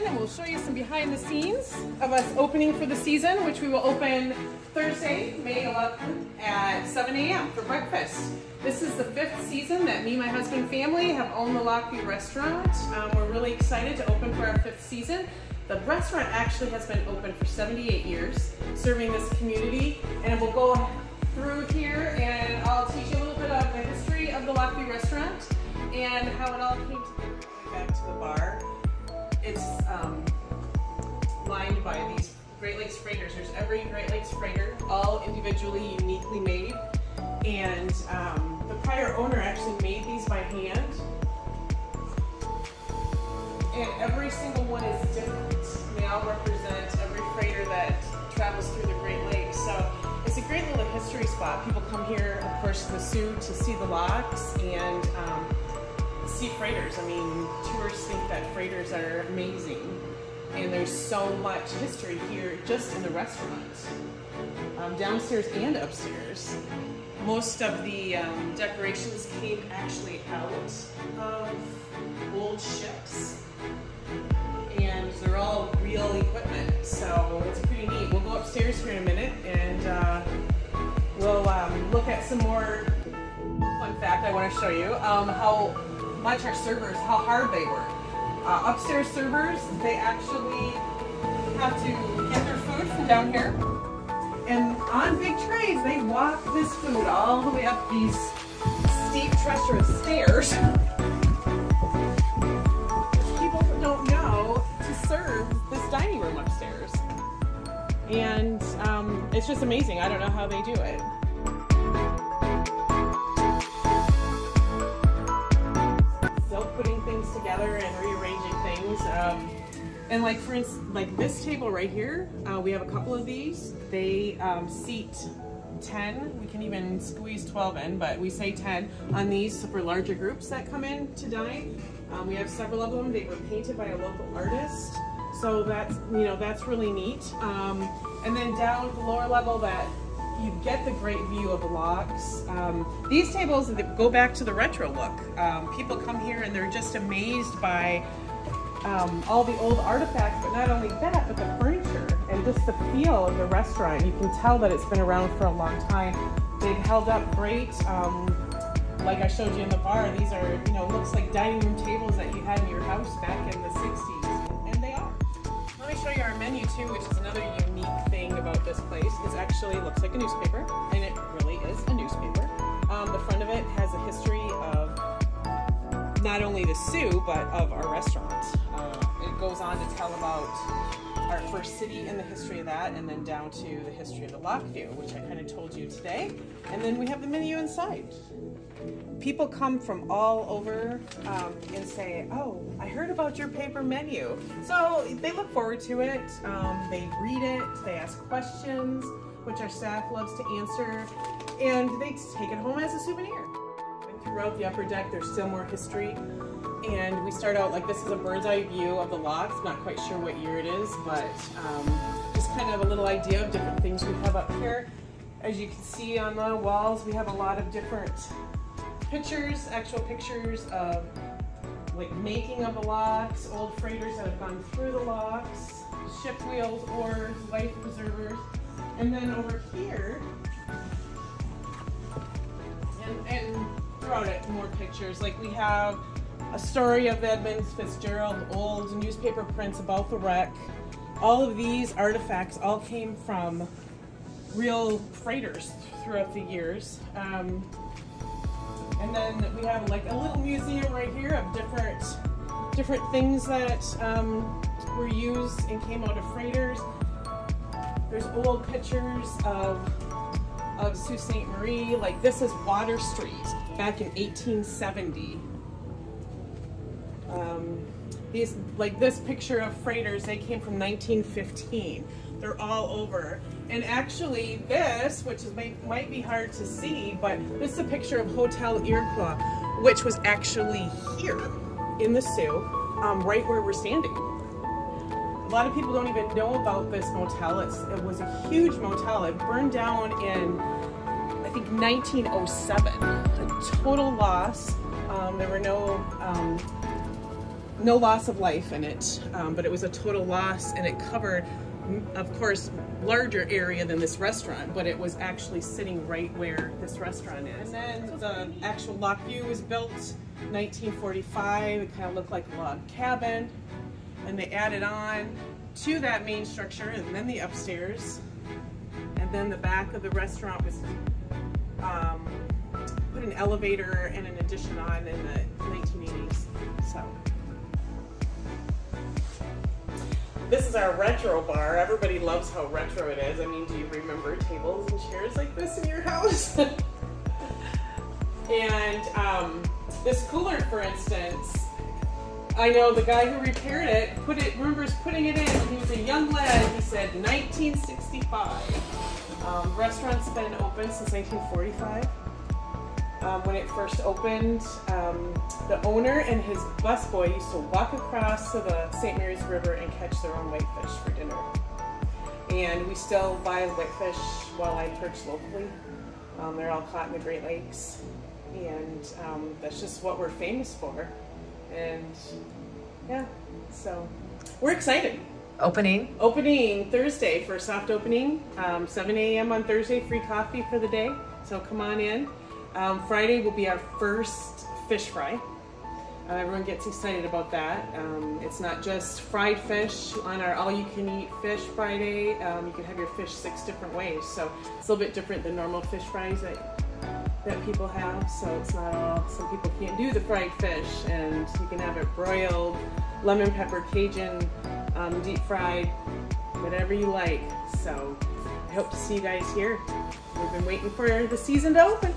in and we'll show you some behind the scenes of us opening for the season, which we will open Thursday, May 11th at 7 a.m. for breakfast. This is the 5th season that me and my husband family have owned the Lockview restaurant. We're really excited to open for our 5th season. The restaurant actually has been open for 78 years, serving this community, and we'll go through here and I'll teach you a little bit of the history of the Lockview restaurant and how it all came together. Back to the bar. It's lined by these Great Lakes freighters. There's every Great Lakes freighter, all individually, uniquely made. And the prior owner actually made these by hand. And every single one is different. They all represent every freighter that travels through the Great Lakes. So it's a great little history spot. People come here, of course, to the Soo to see the locks and see freighters. I mean, tourists think that freighters are amazing. And there's so much history here just in the restaurant, downstairs and upstairs. Most of the decorations came actually out of old ships, and they're all real equipment, so it's pretty neat. We'll go upstairs here in a minute and we'll look at some more fun fact I want to show you, how much our servers, how hard they work. Upstairs servers, they actually have to get their food from down here, and on big trays they walk this food all the way up these steep treacherous stairs. People don't know to serve this dining room upstairs, and it's just amazing. I don't know how they do it. Putting things together and rearranging things, and like for instance, like this table right here, we have a couple of these. They seat 10. We can even squeeze 12 in, but we say 10 on these for larger groups that come in to dine. We have several of them. They were painted by a local artist, so that's, you know, that's really neat. And then down at the lower level, that you get the great view of the locks. These tables go back to the retro look. People come here and they're just amazed by all the old artifacts, but not only that, but the furniture and just the feel of the restaurant. You can tell that it's been around for a long time. They've held up great. Like I showed you in the bar, these are, you know, looks like dining room tables that you had in your house back in the 60s, and they are. Let me show you our menu too, which is another unique thing about this place. It actually looks like a newspaper, and it really is a newspaper. The front of it has a history of not only the Soo, but of our restaurant. It goes on to tell about our first city and the history of that, and then down to the history of the Lockview, which I kind of told you today. And then we have the menu inside. People come from all over and say, oh, I heard about your paper menu. So they look forward to it, they read it, they ask questions, which our staff loves to answer, and they take it home as a souvenir. And throughout the upper deck, there's still more history. And we start out like this is a bird's eye view of the locks. Not quite sure what year it is, but just kind of a little idea of different things we have up here. As you can see on the walls, we have a lot of different pictures, actual pictures of like making of the locks, old freighters that have gone through the locks, ship wheels, oars, life preservers. And then over here, and throughout it, more pictures. Like we have a story of Edmund Fitzgerald, old newspaper prints about the wreck. All of these artifacts all came from real freighters throughout the years. And then we have like a little museum right here of different things that were used and came out of freighters. There's old pictures of Sault Ste. Marie. Like this is Water Street back in 1870. These, like this picture of freighters, they came from 1915. They're all over. And actually this, which is, might be hard to see, but this is a picture of Hotel Iroquois, which was actually here in the Soo, right where we're standing. A lot of people don't even know about this motel. It was a huge motel. It burned down in, I think, 1907. A total loss. There were no loss of life in it, but it was a total loss, and it covered, of course, larger area than this restaurant, but it was actually sitting right where this restaurant is. And then the actual lock view was built 1945. It kind of looked like a log cabin, and they added on to that main structure, and then the upstairs, and then the back of the restaurant was put an elevator and an addition on in the 1980s. So this is our retro bar. Everybody loves how retro it is. I mean, do you remember tables and chairs like this in your house? And this cooler, for instance, I know the guy who repaired it, remembers putting it in. He was a young lad. He said 1965. Restaurant's been open since 1945. When it first opened, the owner and his busboy used to walk across to the St. Mary's River and catch their own whitefish for dinner. And we still buy whitefish walleye perch locally. They're all caught in the Great Lakes. And that's just what we're famous for. And yeah, so we're excited. Opening? Opening Thursday for a soft opening. 7 a.m. on Thursday, free coffee for the day. So come on in. Friday will be our first fish fry. Everyone gets excited about that. It's not just fried fish on our all-you-can-eat fish Friday. You can have your fish 6 different ways. So it's a little bit different than normal fish fries that people have. So it's not all, some people can't do the fried fish, and you can have it broiled, lemon pepper, Cajun, deep fried, whatever you like. So I hope to see you guys here. We've been waiting for the season to open.